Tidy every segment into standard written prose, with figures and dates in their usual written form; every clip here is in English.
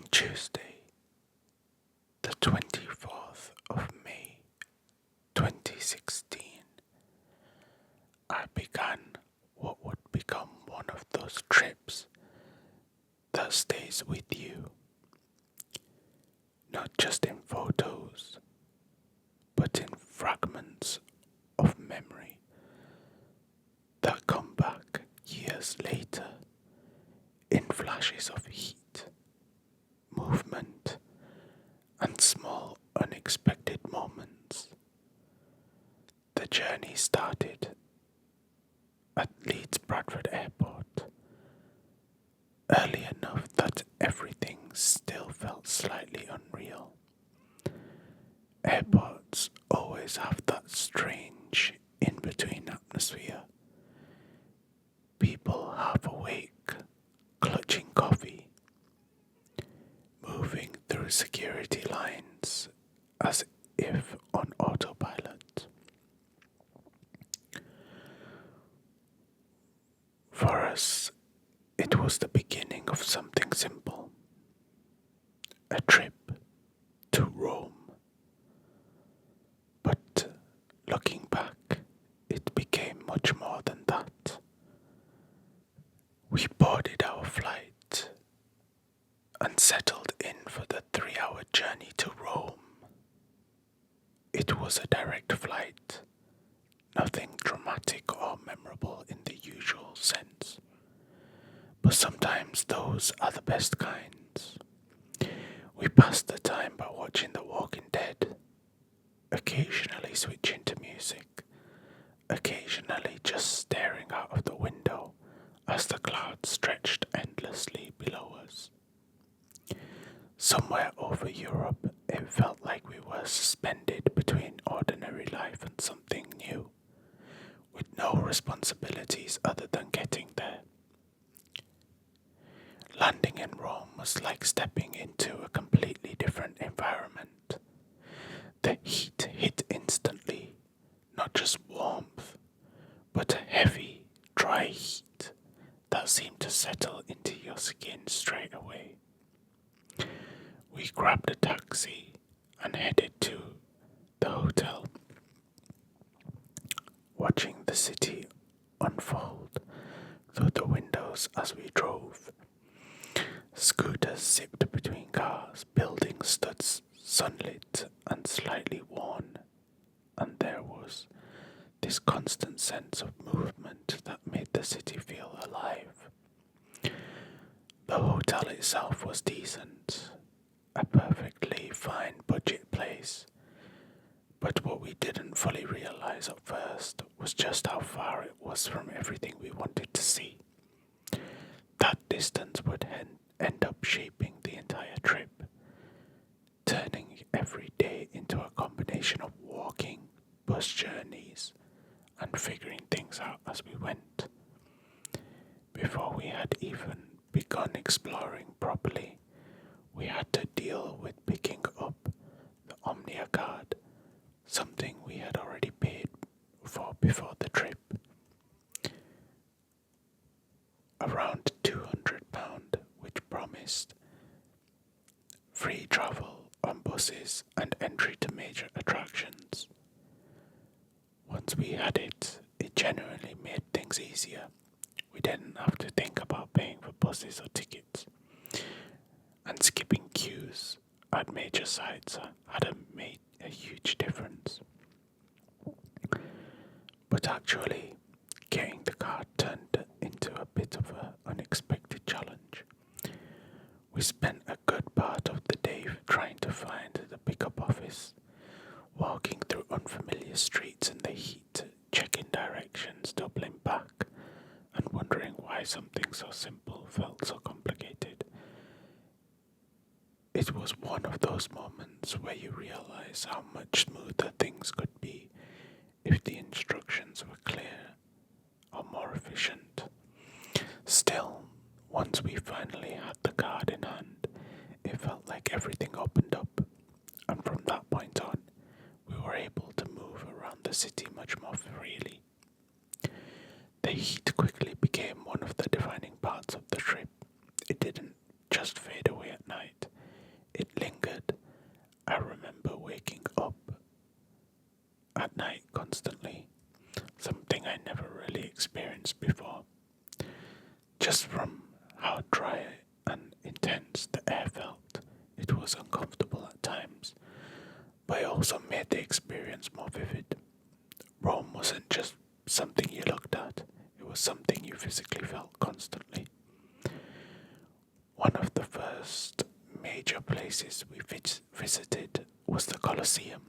On Tuesday, the 24th of May 2016, I began what would become one of those trips that stays with you, not just in photos, but in fragments of memory that come back years later in flashes of heat, movement, and small unexpected moments. The journey started at Leeds Bradford Airport, early enough that everything still felt slightly unreal. Airports always have that strange in-between atmosphere. People half awake, clutching coffee, moving through security lines as if on autopilot. For us, it was the beginning of something simple. A trip to Rome. But looking back, it became much more than that. We boarded our flight and settled in for the 3-hour journey to Rome. It was a direct flight, nothing dramatic or memorable in the usual sense, but sometimes those are the best kinds. We passed the time by watching The Walking Dead, occasionally switching to music, occasionally just staring out of the window as the clouds stretched endlessly below us. Somewhere over Europe, it felt like we were suspended between ordinary life and something new, with no responsibilities other than getting there. Landing in Rome was like stepping into a completely different environment. The heat hit instantly, not just warmth, but a heavy, dry heat that seemed to settle into your skin straight away. We grabbed a taxi and headed to the hotel, watching the city unfold through the windows as we drove. Scooters zipped between cars, buildings stood sunlit and slightly worn, and there was this constant sense of movement that made the city feel alive. The hotel itself was decent, a perfectly fine budget place, but what we didn't fully realize at first was just how far it was from everything we wanted to see. That distance would end up shaping the entire trip, turning every day into a combination of walking, bus journeys, and figuring things out as we went. Before we had even begun exploring properly, we had to deal with picking up the Omnia card, something we had already paid for before the trip. Around £200, which promised free travel on buses and entry to major attractions. Once we had it, it genuinely made things easier. We didn't have to think about paying for buses or tickets, and skipping queues at major sites had made a huge difference. But actually, getting the card turned into a bit of an unexpected challenge. We spent a good part of the day trying to find the pickup office, walking through unfamiliar streets in the heat, checking directions, doubling back, and wondering why something so simple felt so complicated. It was one of those moments where you realize how much smoother things could be if the instructions were clear or more efficient. Still, once we finally had the card in hand, it felt like everything opened up, and from that point on, we were able to move around the city much more freely. The heat quickly became one of the defining parts of the trip. It didn't just fade away at night, experienced before. Just from how dry and intense the air felt, it was uncomfortable at times, but it also made the experience more vivid. Rome wasn't just something you looked at, it was something you physically felt constantly. One of the first major places we visited was the Colosseum,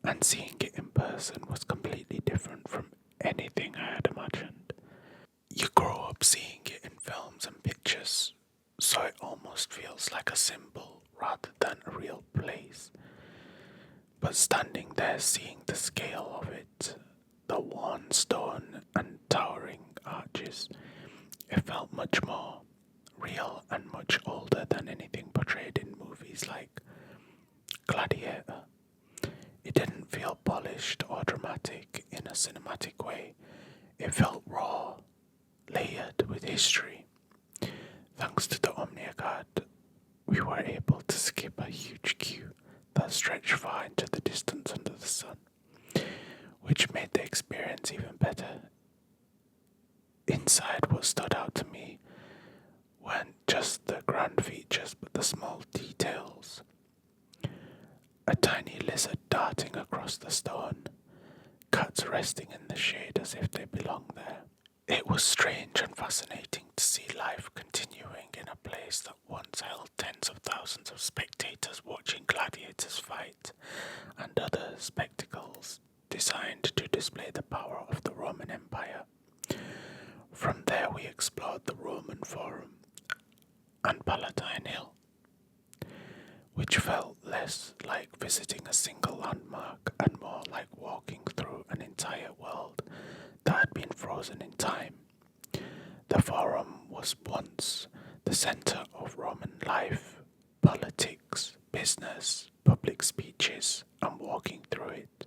and seeing it in person was completely different from anything I had imagined. You grow up seeing it in films and pictures, so it almost feels like a symbol rather than a real place. But standing there seeing the scale of it, the worn stone and towering arches, it felt much more real and much older than anything portrayed in movies like Gladiator. It didn't feel polished or dramatic in a cinematic way. It felt raw, layered with history. Thanks to the Omnia card, we were able to skip a huge queue that stretched far into the distance under the sun, which made the experience even better. Inside, what stood out to me weren't just the grand features but the small details. A tiny lizard darting across the stone, cats resting in the shade as if they belong there. It was strange and fascinating to see life continuing in a place that once held tens of thousands of spectators watching gladiators fight and other spectacles designed to display the power of the Roman Empire. From there we explored the Roman Forum and Palatine Hill, which felt less like visiting a single landmark and more like walking through an entire world that had been frozen in time. The Forum was once the center of Roman life, politics, business, public speeches, and walking through it.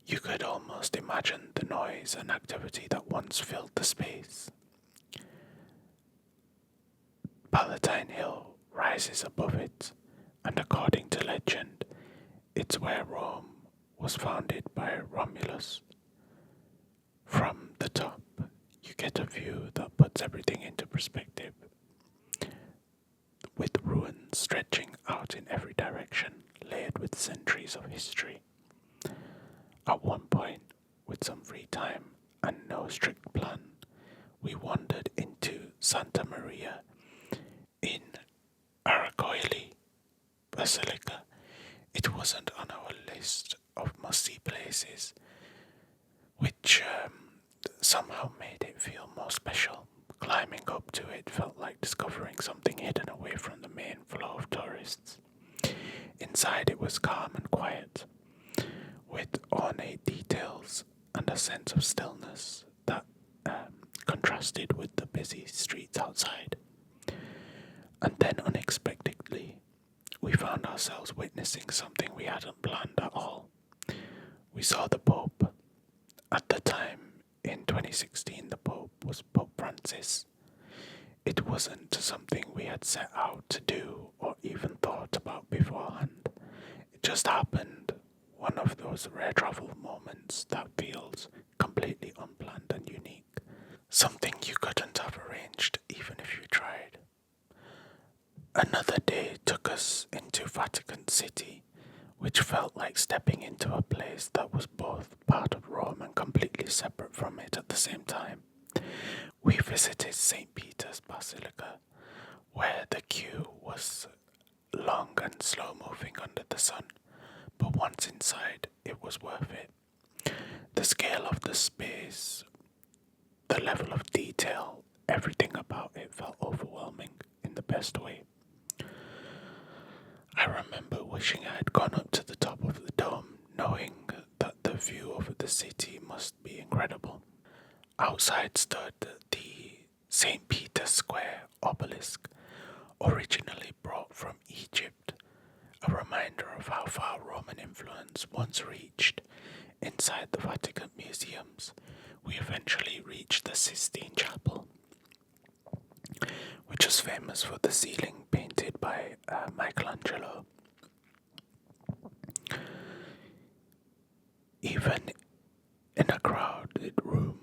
You could almost imagine the noise and activity that once filled the space. Palatine Hill rises above it, and according to legend, it's where Rome was founded by Romulus. From the top, you get a view that puts everything into perspective, with ruins stretching out in every direction, layered with centuries of history. At one point, with some free time and no strict plan, we wandered into Santa Maria in Aracoeli, Basilica. It wasn't on our list of must-see places, which somehow made it feel more special. Climbing up to it felt like discovering something hidden away from the main flow of tourists. Inside it was calm and quiet, with ornate details and a sense of stillness that contrasted with the busy streets outside. And then unexpectedly, we found ourselves witnessing something we hadn't planned at all. We saw the Pope. At the time, in 2016, the Pope was Pope Francis. It wasn't something we had set out to do or even thought about beforehand. It just happened, one of those rare travel moments that feels completely unplanned and unique. Something you couldn't have arranged even if you tried. Another day took us into Vatican City, which felt like stepping into a place that was both part of Rome and completely separate from it at the same time. We visited St. Peter's Basilica, where the queue was long and slow moving under the sun, but once inside, it was worth it. The scale of the space, the level of detail, everything about it felt overwhelming in the best way. I remember wishing I had gone up to the top of the dome, knowing that the view over the city must be incredible. Outside stood the St. Peter's Square obelisk, originally brought from Egypt, a reminder of how far Roman influence once reached. Inside the Vatican museums, we eventually reached the Sistine Chapel, which was famous for the ceiling painted by Michelangelo. Even in a crowded room,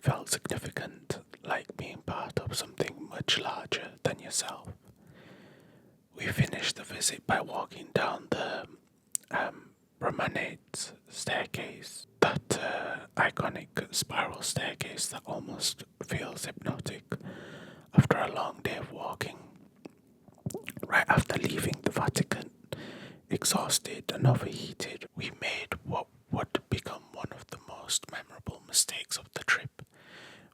felt significant, like being part of something much larger than yourself. We finished the visit by walking down the promenade staircase, that iconic spiral staircase that almost feels hypnotic after a long day of walking. Right after leaving the Vatican, exhausted and overheated, we made what would become one of the most memorable mistakes of the trip.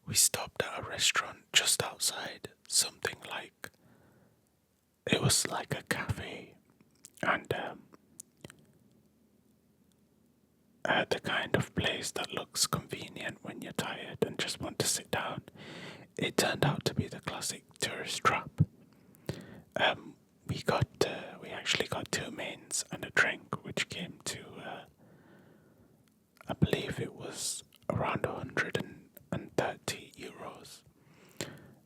We stopped at a restaurant just outside, something like it was like a cafe, and the kind of place that looks convenient when you're tired and just want to sit down. It turned out to be the classic tourist trap. We actually got two mains and a drink, which came to I believe it was around 130 euros.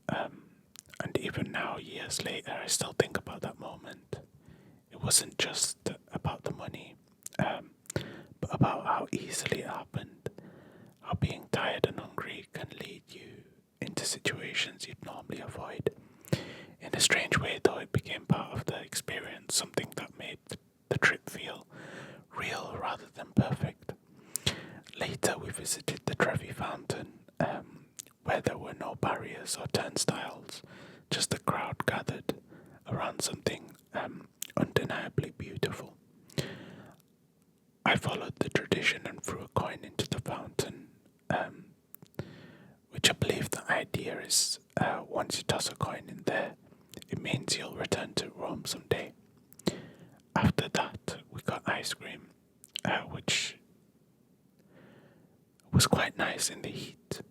And even now, years later, I still think about that moment. It wasn't just about the money, but about how easily it happened, how being tired and hungry can lead you into situations you'd normally avoid. In a strange way, though, it became part of the experience, something that made the trip feel real rather than perfect. Later, we visited the Trevi Fountain, where there were no barriers or turnstiles, just a crowd gathered around something undeniably beautiful. I followed the tradition and threw a coin into the fountain, which I believe the idea is once you toss a coin in there, it means you'll return to Rome someday. After that, we got ice cream, which was quite nice in the heat.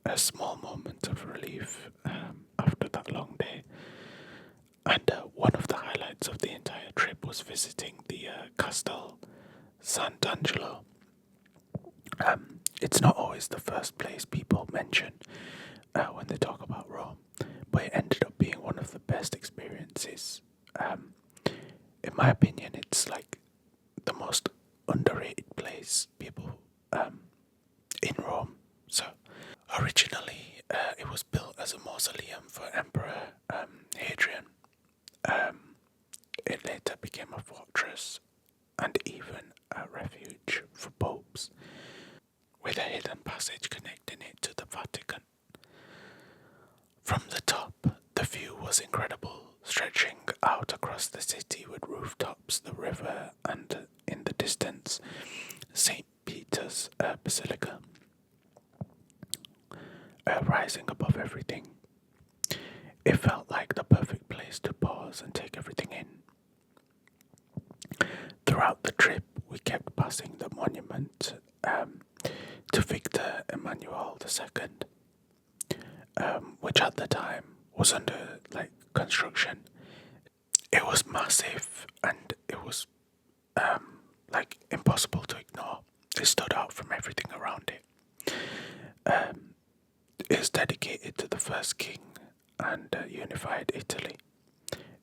A small moment of relief after that long day. And one of the highlights of the entire trip was visiting the Castel Sant'Angelo. It's not always the first place people mention when they talk about Rome, but it ended up being one of the best experiences. In my opinion, it's like the most underrated place people in Rome. So originally, it was built as a mausoleum for Emperor Hadrian. It later became a fortress and even a refuge for popes, with a hidden passage connecting it to the Vatican. From the top, the view was incredible, stretching out across the city with rooftops, the river, and in the distance, St. Peter's Basilica, rising above everything. It felt like the perfect place to pause and take everything in. Throughout the trip, we kept passing the monument to Victor Emmanuel II, which at the time was under construction. It was massive and it was impossible to ignore. It stood out from everything around it. It is dedicated to the first king and unified Italy.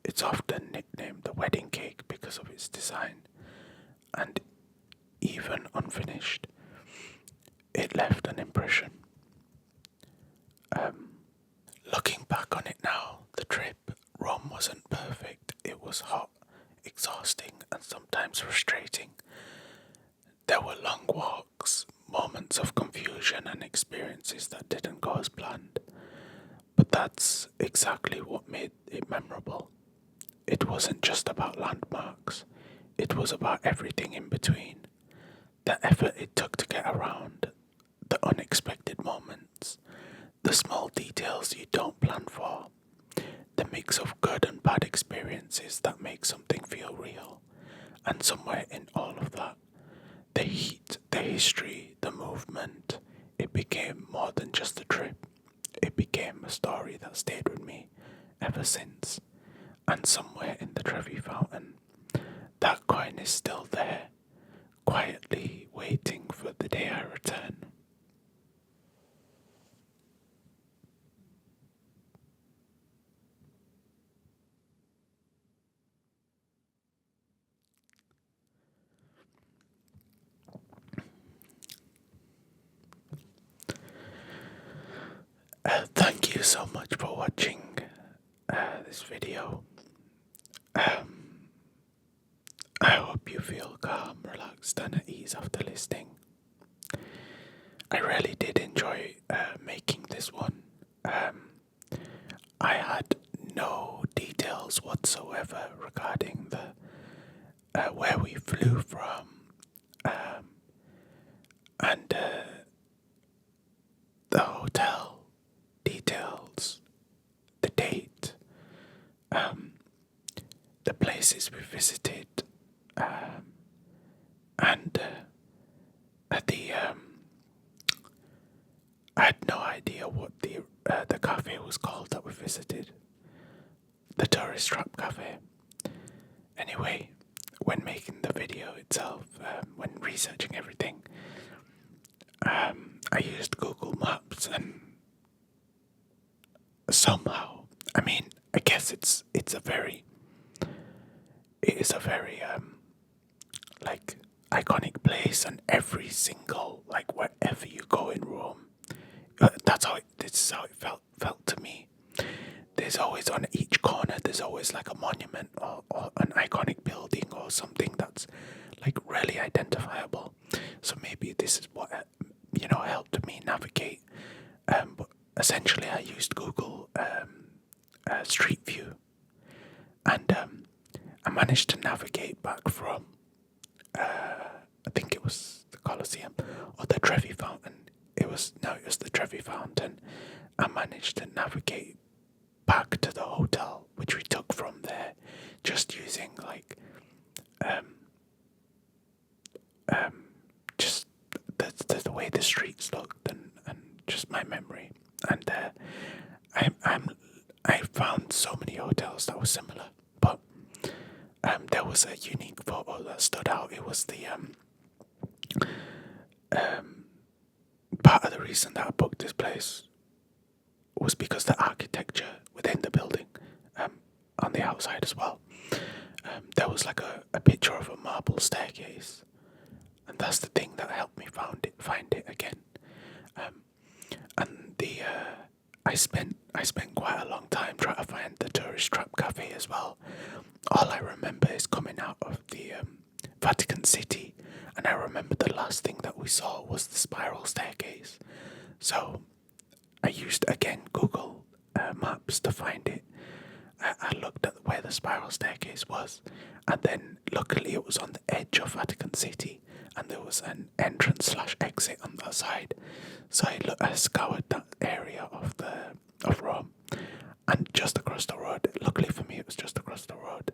It's often nicknamed the wedding cake because of its design, and even unfinished, it left an impression. Looking back on it now, the trip, Rome wasn't perfect. It was hot, exhausting, and sometimes frustrating. There were long walks, moments of confusion, and experiences that didn't go as planned. But that's exactly what made it memorable. It wasn't just about landmarks, it was about everything in between. The effort it took to get around, the unexpected moments, the small details you don't plan for, the mix of good and bad experiences that make something feel real. And somewhere in all of that, the heat, the history, the movement, it became more than just a trip. It became a story that stayed with me ever since. And somewhere in the Trevi Fountain, that coin is still there, quietly waiting for the day I return. so much for watching this video. I hope you feel calm, relaxed, and at ease after listening. I really did enjoy making this one. I had no details whatsoever regarding the where we flew from, and the hotel details, the date, the places we visited, and I had no idea what the cafe was called that we visited. The tourist trap cafe. Anyway, when making the video itself, when researching everything, I used Google Maps, and somehow, I mean, I guess it is a very like iconic place, and every single, like, wherever you go in Rome, this is how it felt to me. There's always, on each corner, there's always like a monument or an iconic building or something that's like really identifiable. So maybe this is what helped me navigate. But essentially, I used Google Street View, and I managed to navigate back from I think it was the Colosseum or the Trevi Fountain. It was the Trevi Fountain. I managed to navigate back to the hotel, which we took from there, just using like just the way the streets looked, and just my memory. And I found so many hotels that were similar, but there was a unique photo that stood out. It was the part of the reason that I booked this place was because the architecture within the building, on the outside as well, there was like a picture of a marble staircase, and that's the thing that helped me find it again. And I spent quite a long time trying to find the tourist trap cafe as well. All I remember is coming out of the Vatican City, and I remember the last thing that we saw was the spiral staircase. So I used again Google Maps to find it. I looked at where the spiral staircase was, and then luckily it was on the edge of Vatican City, and there was an entrance/exit on that side. So I scoured that area of Rome, and just across the road. Luckily for me, it was just across the road,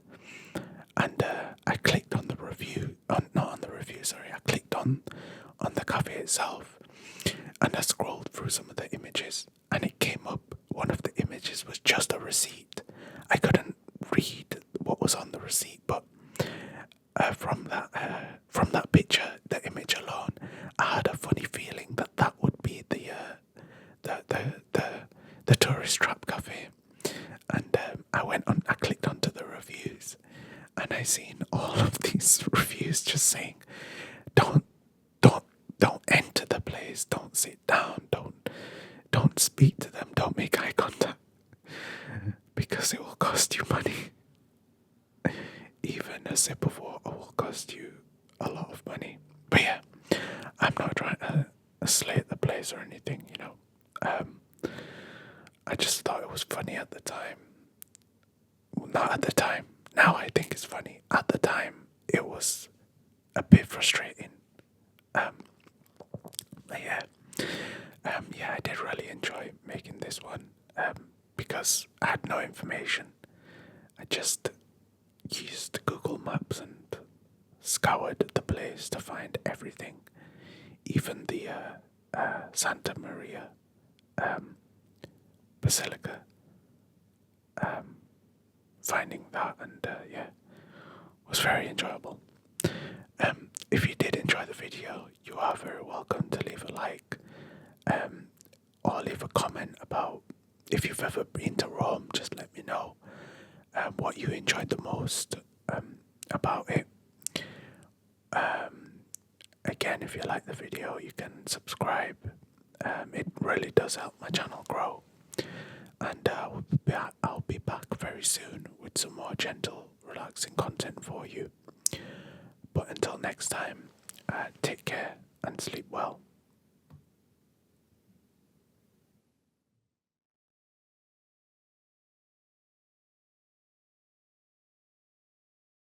and I clicked on the review. Not on the review, sorry. I clicked on the cafe itself, and I scrolled through some of the images, and it came up. One of the images was just a receipt. I couldn't read what was on the receipt, but from that picture, the image alone, I had a funny feeling that would be the tourist trap cafe. And I clicked onto the reviews, and I seen all of these reviews just saying, don't enter the place, don't sit down, don't speak to them, don't make eye contact, because it will cost you money. Even a sip of water will cost you a lot of money. But yeah, I'm not trying to slate the place or anything, I just thought it was funny at the time. Well, not at the time. Now I think it's funny. At the time, it was a bit frustrating. But yeah, I did really enjoy making this one, because I had no information. I just used Google Maps and scoured the place to find everything, even the Santa Maria Basilica. Finding that, and was very enjoyable. If you did enjoy the video, you are very welcome to leave a like, or leave a comment about if you've ever been to Rome. Just let me know what you enjoyed the most about it. Again, if you like the video, you can subscribe. It really does help my channel grow. and I'll be back very soon with some more gentle, relaxing content for you. But until next time, take care and sleep well.